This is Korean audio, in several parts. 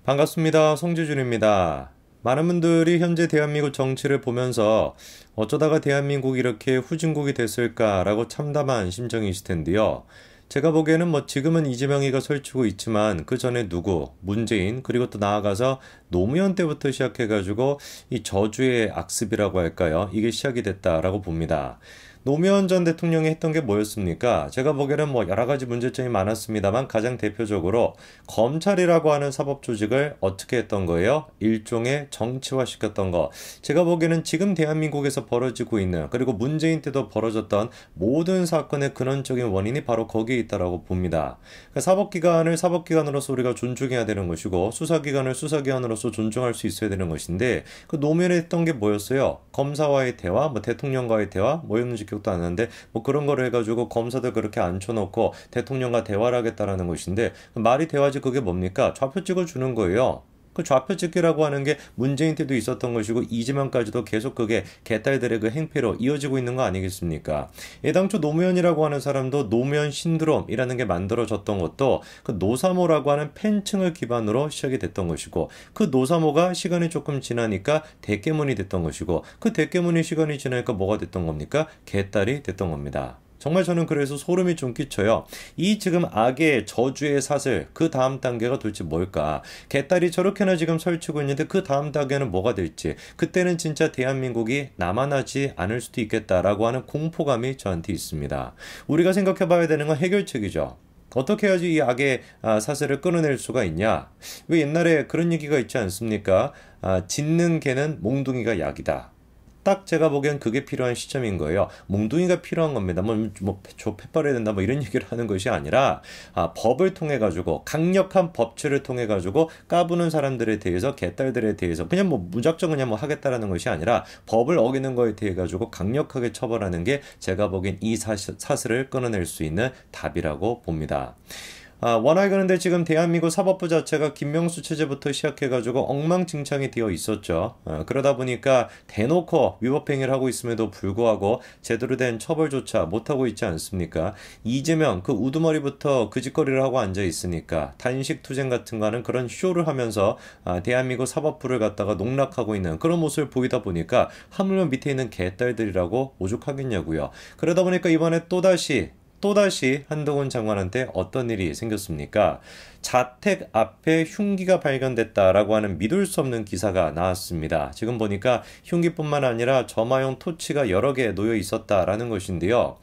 반갑습니다. 송지준입니다. 많은 분들이 현재 대한민국 정치를 보면서 어쩌다가 대한민국이 이렇게 후진국이 됐을까라고 참담한 심정이실 텐데요. 제가 보기에는 지금은 이재명이가 설치고 있지만 그 전에 누구, 문재인, 그리고 또 나아가서 노무현 때부터 시작해가지고 이 저주의 악습이라고 할까요? 이게 시작이 됐다라고 봅니다. 노무현 전 대통령이 했던 게 뭐였습니까? 제가 보기에는 여러 가지 문제점이 많았습니다만 가장 대표적으로 검찰이라고 하는 사법 조직을 어떻게 했던 거예요? 일종의 정치화시켰던 거. 제가 보기에는 지금 대한민국에서 벌어지고 있는, 그리고 문재인 때도 벌어졌던 모든 사건의 근원적인 원인이 바로 거기에 있다라고 봅니다. 그러니까 사법기관을 사법기관으로서 우리가 존중해야 되는 것이고, 수사기관을 수사기관으로서 존중할 수 있어야 되는 것인데, 그 노무현이 했던 게 뭐였어요? 검사와의 대화, 대통령과의 대화, 뭐였는지 기억도 안 나는데 그런 거를 해가지고 검사들 그렇게 앉혀놓고 대통령과 대화를 하겠다라는 것인데, 말이 대화지 그게 뭡니까? 좌표 찍어주는 거예요. 그 좌표 찍기라고 하는 게 문재인 때도 있었던 것이고 이재명까지도 계속 그게 개딸들의 그 행패로 이어지고 있는 거 아니겠습니까? 애당초 노무현이라고 하는 사람도 노무현 신드롬이라는 게 만들어졌던 것도 그 노사모라고 하는 팬층을 기반으로 시작이 됐던 것이고, 그 노사모가 시간이 조금 지나니까 대깨문이 됐던 것이고, 그 대깨문이 시간이 지나니까 뭐가 됐던 겁니까? 개딸이 됐던 겁니다. 정말 저는 그래서 소름이 좀 끼쳐요. 이 지금 악의 저주의 사슬, 그 다음 단계가 도대체 뭘까? 개딸이 저렇게나 지금 설치고 있는데 그 다음 단계는 뭐가 될지, 그때는 진짜 대한민국이 남아나지 않을 수도 있겠다라고 하는 공포감이 저한테 있습니다. 우리가 생각해 봐야 되는 건 해결책이죠. 어떻게 해야지 이 악의 사슬을 끊어낼 수가 있냐? 왜 옛날에 그런 얘기가 있지 않습니까? 짖는 개는 몽둥이가 약이다. 딱 제가 보기엔 그게 필요한 시점인 거예요. 몽둥이가 필요한 겁니다. 저 팻발해야 된다 이런 얘기를 하는 것이 아니라 법을 통해 가지고, 강력한 법치를 통해 가지고 까부는 사람들에 대해서, 개딸들에 대해서 그냥 무작정 그냥 하겠다라는 것이 아니라 법을 어기는 거에 대해 가지고 강력하게 처벌하는 게 제가 보기엔 이 사슬을 끊어낼 수 있는 답이라고 봅니다. 워낙에 그런데 지금 대한민국 사법부 자체가 김명수 체제부터 시작해가지고 엉망진창이 되어 있었죠. 그러다 보니까 대놓고 위법행위를 하고 있음에도 불구하고 제대로 된 처벌조차 못하고 있지 않습니까? 이재명 그 우두머리부터 그 짓거리를 하고 앉아 있으니까 단식투쟁 같은 거는 그런 쇼를 하면서 대한민국 사법부를 갖다가 농락하고 있는 그런 모습을 보이다 보니까 하물며 밑에 있는 개딸들이라고 오죽하겠냐고요. 그러다 보니까 이번에 또다시 한동훈 장관한테 어떤 일이 생겼습니까? 자택 앞에 흉기가 발견됐다라고 하는 믿을 수 없는 기사가 나왔습니다. 지금 보니까 흉기뿐만 아니라 점화용 토치가 여러 개 놓여 있었다라는 것인데요.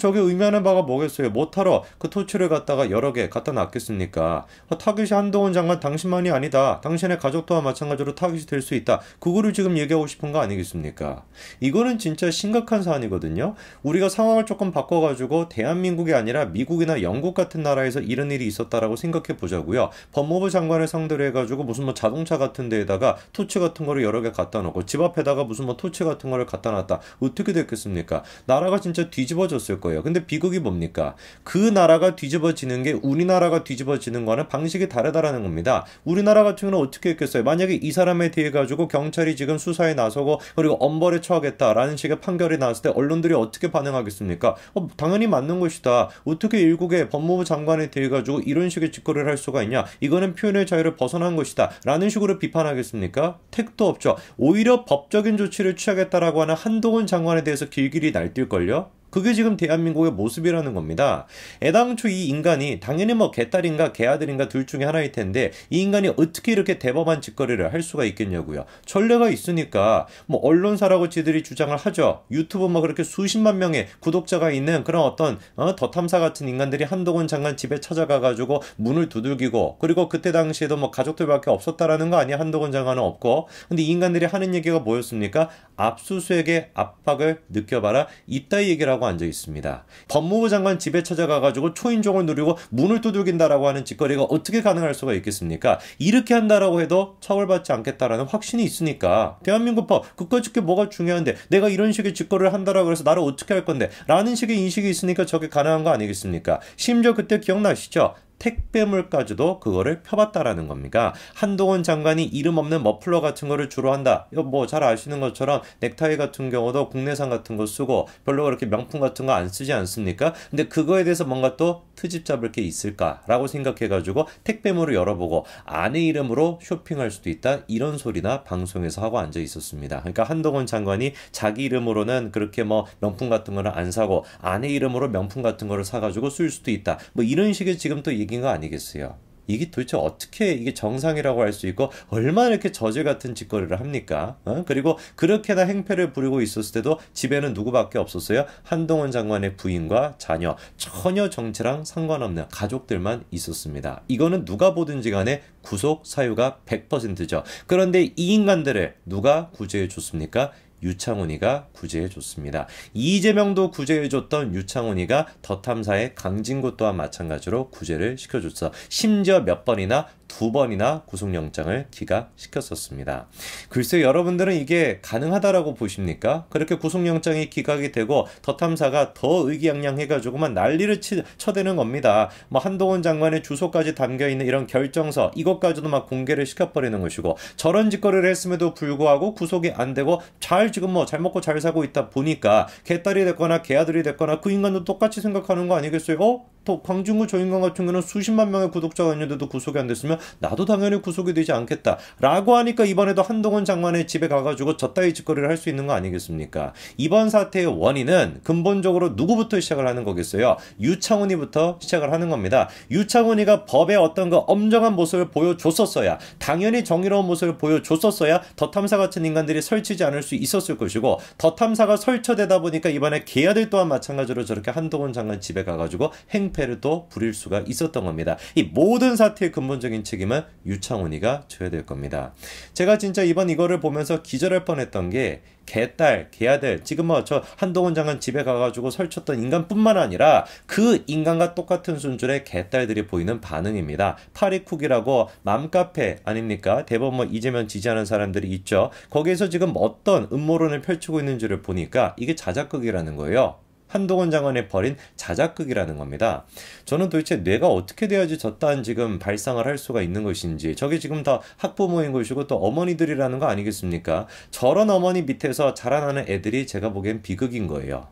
저게 의미하는 바가 뭐겠어요? 못하러 그 토치를 갖다가 여러 개 갖다 놨겠습니까? 타깃이 한동훈 장관 당신만이 아니다. 당신의 가족도와 마찬가지로 타깃이 될 수 있다. 그거를 지금 얘기하고 싶은 거 아니겠습니까? 이거는 진짜 심각한 사안이거든요. 우리가 상황을 조금 바꿔가지고 대한민국이 아니라 미국이나 영국 같은 나라에서 이런 일이 있었다라고 생각해 보자고요. 법무부 장관을 상대로 해가지고 무슨 자동차 같은 데에다가 토치 같은 거를 여러 개 갖다 놓고 집 앞에다가 무슨 토치 같은 거를 갖다 놨다. 어떻게 됐겠습니까? 나라가 진짜 뒤집어졌을 거예요. 근데 비극이 뭡니까? 그 나라가 뒤집어지는 게 우리나라가 뒤집어지는 거는 방식이 다르다라는 겁니다. 우리나라 같은 경우는 어떻게 했겠어요? 만약에 이 사람에 대해 가지고 경찰이 지금 수사에 나서고 그리고 엄벌에 처하겠다라는 식의 판결이 나왔을 때 언론들이 어떻게 반응하겠습니까? 당연히 맞는 것이다. 어떻게 일국의 법무부 장관에 대해 가지고 이런 식의 짓거리를 할 수가 있냐? 이거는 표현의 자유를 벗어난 것이다. 라는 식으로 비판하겠습니까? 택도 없죠. 오히려 법적인 조치를 취하겠다라고 하는 한동훈 장관에 대해서 길길이 날뛸걸요? 그게 지금 대한민국의 모습이라는 겁니다. 애당초 이 인간이 당연히 개딸인가 개아들인가 둘 중에 하나일 텐데 이 인간이 어떻게 이렇게 대범한 짓거리를 할 수가 있겠냐고요. 전례가 있으니까 언론사라고 지들이 주장을 하죠. 유튜브 그렇게 수십만 명의 구독자가 있는 그런 어떤 더 탐사 같은 인간들이 한동훈 장관 집에 찾아가가지고 문을 두들기고, 그리고 그때 당시에도 가족들밖에 없었다라는 거 아니야? 한동훈 장관은 없고. 근데 이 인간들이 하는 얘기가 뭐였습니까? 압수수색의 압박을 느껴봐라. 이따위 얘기를 하고 앉아 있습니다. 법무부 장관 집에 찾아가가지고 초인종을 누르고 문을 두들긴다라고 하는 짓거리가 어떻게 가능할 수가 있겠습니까? 이렇게 한다라고 해도 처벌받지 않겠다라는 확신이 있으니까 대한민국 법 그까짓 게 뭐가 중요한데 내가 이런 식의 짓거리를 한다라고 해서 나를 어떻게 할 건데 라는 식의 인식이 있으니까 저게 가능한 거 아니겠습니까? 심지어 그때 기억나시죠? 택배물까지도 그거를 펴봤다라는 겁니다. 한동훈 장관이 이름 없는 머플러 같은 거를 주로 한다. 이거 뭐 잘 아시는 것처럼 넥타이 같은 경우도 국내산 같은 거 쓰고 별로 그렇게 명품 같은 거 안 쓰지 않습니까? 근데 그거에 대해서 뭔가 또 트집 잡을 게 있을까라고 생각해가지고 택배물을 열어보고 아내 이름으로 쇼핑할 수도 있다. 이런 소리나 방송에서 하고 앉아 있었습니다. 그러니까 한동훈 장관이 자기 이름으로는 그렇게 뭐 명품 같은 거는 안 사고 아내 이름으로 명품 같은 거를 사가지고 쓸 수도 있다. 뭐 이런 식의 지금 또 얘기인 거 아니겠어요? 이게 도대체 어떻게 이게 정상이라고 할 수 있고 얼마나 이렇게 저질 같은 짓거리를 합니까? 그리고 그렇게나 행패를 부리고 있었을 때도 집에는 누구밖에 없었어요? 한동훈 장관의 부인과 자녀, 전혀 정치랑 상관없는 가족들만 있었습니다. 이거는 누가 보든지 간에 구속 사유가 100%죠. 그런데 이 인간들을 누가 구제해 줬습니까? 유창훈이가 구제해줬습니다. 이재명도 구제해줬던 유창훈이가 더 탐사의 강진구 또한 마찬가지로 구제를 시켜줬어. 심지어 몇 번이나 2번이나 구속영장을 기각시켰었습니다. 글쎄 여러분들은 이게 가능하다라고 보십니까? 그렇게 구속영장이 기각이 되고 더 탐사가 더 의기양양해가지고만 난리를 쳐대는 겁니다. 뭐 한동훈 장관의 주소까지 담겨있는 이런 결정서 이것까지도 막 공개를 시켜버리는 것이고 저런 짓거리를 했음에도 불구하고 구속이 안 되고 지금 뭐 잘 먹고 잘 살고 있다 보니까 개딸이 됐거나 개아들이 됐거나 그 인간도 똑같이 생각하는 거 아니겠어요? 또 광진구 저 인간 같은 경우는 수십만 명의 구독자가 있는데도 구속이 안 됐으면 나도 당연히 구속이 되지 않겠다 라고 하니까 이번에도 한동훈 장관의 집에 가가지고 저따위 짓거리를 할 수 있는 거 아니겠습니까? 이번 사태의 원인은 근본적으로 누구부터 시작을 하는 거겠어요? 유창훈이부터 시작을 하는 겁니다. 유창훈이가 법에 어떤 그 엄정한 모습을 보여줬었어야 당연히 정의로운 모습을 보여줬었어야 더 탐사 같은 인간들이 설치지 않을 수 있었을 것이고 더 탐사가 설쳐되다 보니까 이번에 개아들 또한 마찬가지로 저렇게 한동훈 장관 집에 가가지고 행패를 또 부릴 수가 있었던 겁니다. 이 모든 사태의 근본적인 책임은 유창훈이가 져야 될 겁니다. 제가 진짜 이번 이거를 보면서 기절할 뻔했던 게 개딸, 개아들, 지금 뭐 저 한동훈 장관 집에 가가지고 설쳤던 인간뿐만 아니라 그 인간과 똑같은 수준의 개딸들이 보이는 반응입니다. 파리쿡이라고 맘카페 아닙니까? 대부분 뭐 이재명 지지하는 사람들이 있죠. 거기에서 지금 어떤 음모론을 펼치고 있는지를 보니까 이게 자작극이라는 거예요. 한동훈 장관이 벌인 자작극이라는 겁니다. 저는 도대체 뇌가 어떻게 돼야지 저딴 지금 발상을 할 수가 있는 것인지 저게 지금 다 학부모인 것이고 또 어머니들이라는 거 아니겠습니까? 저런 어머니 밑에서 자라나는 애들이 제가 보기엔 비극인 거예요.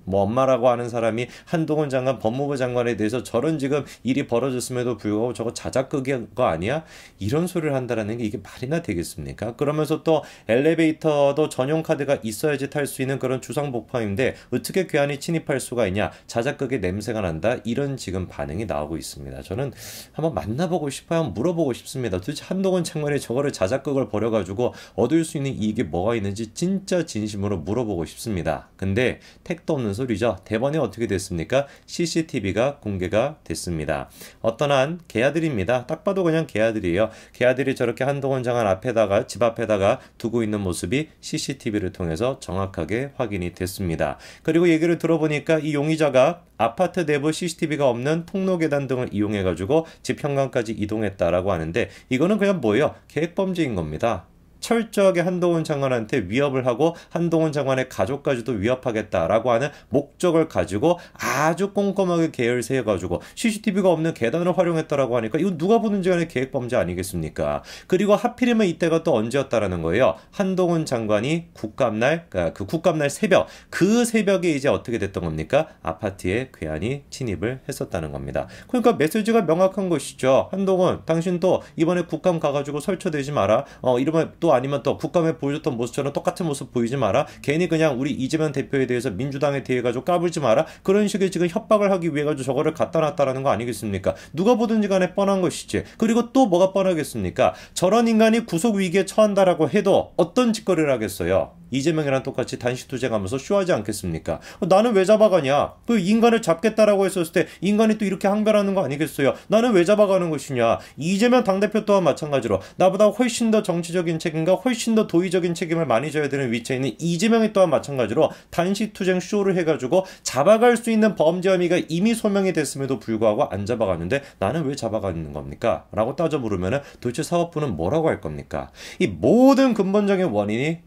뭐 엄마라고 하는 사람이 한동훈 장관 법무부 장관에 대해서 저런 지금 일이 벌어졌음에도 불구하고 저거 자작극인 거 아니야? 이런 소리를 한다라는 게 이게 말이나 되겠습니까? 그러면서 또 엘리베이터도 전용 카드가 있어야지 탈 수 있는 그런 주상복합인데 어떻게 괴한이 침입할 수가 있냐? 자작극의 냄새가 난다. 이런 지금 반응이 나오고 있습니다. 저는 한번 만나보고 싶어요. 한번 물어보고 싶습니다. 도대체 한동훈 장관이 저거를 자작극을 벌여가지고 얻을 수 있는 이익이 뭐가 있는지 진짜 진심으로 물어보고 싶습니다. 근데 택도 없는 소리죠. 대본에 어떻게 됐습니까? CCTV가 공개가 됐습니다. 어떤 한 개아들입니다. 딱 봐도 그냥 개아들이에요. 개아들이 저렇게 한동훈 장관 앞에다가 집 앞에다가 두고 있는 모습이 CCTV를 통해서 정확하게 확인이 됐습니다. 그리고 얘기를 들어보니까 이 용의자가 아파트 내부 CCTV가 없는 통로 계단 등을 이용해가지고 집 현관까지 이동했다라고 하는데 이거는 그냥 뭐예요? 계획범죄인 겁니다. 철저하게 한동훈 장관한테 위협을 하고 한동훈 장관의 가족까지도 위협하겠다라고 하는 목적을 가지고 아주 꼼꼼하게 계획을 세워가지고 CCTV가 없는 계단을 활용했다라고 하니까 이거 누가 보는지 간에 계획범죄 아니겠습니까? 그리고 하필이면 이때가 또 언제였다라는 거예요. 한동훈 장관이 국감날 그 국감날 새벽 그 새벽에 이제 어떻게 됐던 겁니까? 아파트에 괴한이 침입을 했었다는 겁니다. 그러니까 메시지가 명확한 것이죠. 한동훈 당신 또 이번에 국감 가가지고 설쳐되지 마라. 이러면 또 아니면 또 국감에 보여줬던 모습처럼 똑같은 모습 보이지 마라. 괜히 그냥 우리 이재명 대표에 대해서 민주당에 대해 가지고 까불지 마라. 그런 식의 지금 협박을 하기 위해 가지고 저거를 갖다 놨다라는 거 아니겠습니까? 누가 보든지 간에 뻔한 것이지. 그리고 또 뭐가 뻔하겠습니까? 저런 인간이 구속 위기에 처한다라고 해도 어떤 짓거리를 하겠어요? 이재명이랑 똑같이 단식투쟁하면서 쇼하지 않겠습니까? 나는 왜 잡아가냐? 그 인간을 잡겠다라고 했었을 때 인간이 또 이렇게 항변하는 거 아니겠어요? 나는 왜 잡아가는 것이냐? 이재명 당대표 또한 마찬가지로 나보다 훨씬 더 정치적인 책임과 훨씬 더 도의적인 책임을 많이 져야 되는 위치에 있는 이재명이 또한 마찬가지로 단식투쟁 쇼를 해가지고 잡아갈 수 있는 범죄 혐의가 이미 소명이 됐음에도 불구하고 안 잡아가는데 나는 왜 잡아가는 겁니까? 라고 따져 물으면 도대체 사법부는 뭐라고 할 겁니까? 이 모든 근본적인 원인이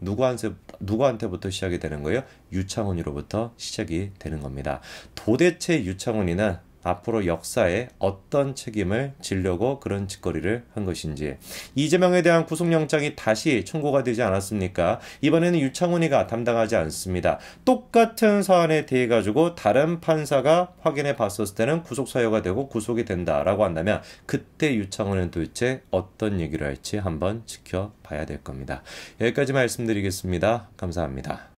누구한테부터 시작이 되는 거예요? 유창훈이로부터 시작이 되는 겁니다. 도대체 유창훈이는 앞으로 역사에 어떤 책임을 지려고 그런 짓거리를 한 것인지. 이재명에 대한 구속영장이 다시 청구가 되지 않았습니까? 이번에는 유창훈이가 담당하지 않습니다. 똑같은 사안에 대해 가지고 다른 판사가 확인해 봤었을 때는 구속 사유가 되고 구속이 된다라고 한다면 그때 유창훈은 도대체 어떤 얘기를 할지 한번 지켜봐야 될 겁니다. 여기까지 말씀드리겠습니다. 감사합니다.